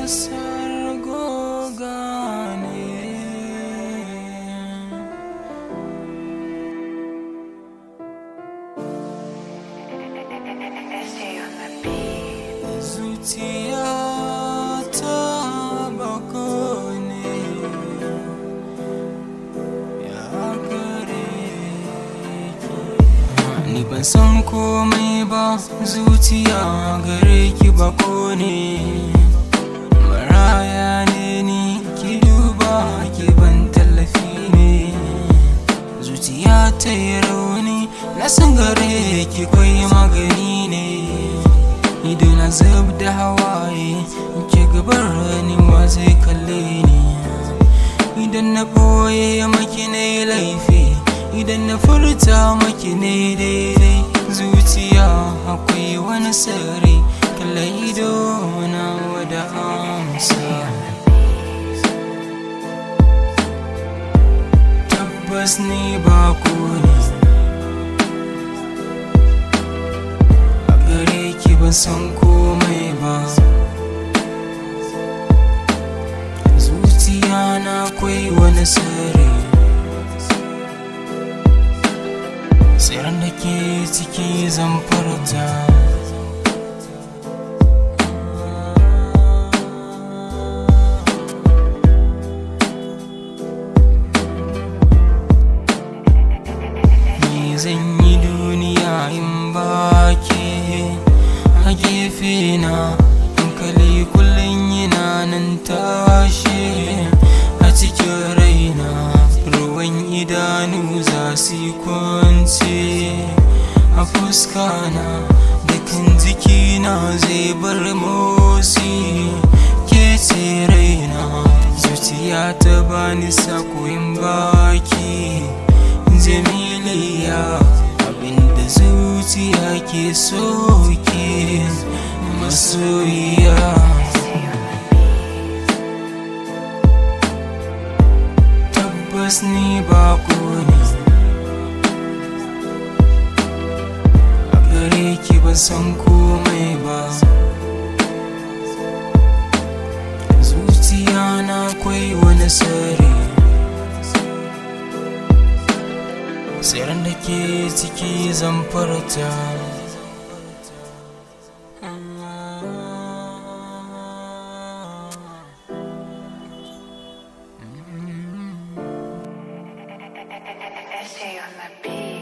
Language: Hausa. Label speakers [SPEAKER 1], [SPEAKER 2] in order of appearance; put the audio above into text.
[SPEAKER 1] kasar goga ne. Zuciya ta bako ne ya gare ki. Ni ban san komai ba, zuciya gare ki bako ne. Maraya ne ni, ki duba ki ban tallafi ne. Zuciya ta yi rauni, na san gare ki kwai magani ne. Ido na zub da hawaye, ki gabar ni wa zai kalle ni. Idan na boye maki na yi laifi, idan na furta maki ne daidai. Zuciya akwai wani sirri, kalla ido na wada amsa. Tabbas ni bako ne a gare ki, ban san komai ba. Zuciya na akwai wani sirri, sirrin da ke ciki zan furta. Ni zan yi duniya in ba ke a gefe na, hankali kullum yana nan tashe a cikin raina. Ruwan idanu za su yi kwance a fuskana, dukan jikina zai bar motsi. Ke ce raina, zuciya ta bani sako in baki. Jamiliya, abinda zuciya ke so ke masoyiya. Tabbas ni bako ne a gare ki, ban san komai ba. Zuciya na akwai wani sirri, sirrin da ke ciki zan furta.
[SPEAKER 2] Stay on my beat.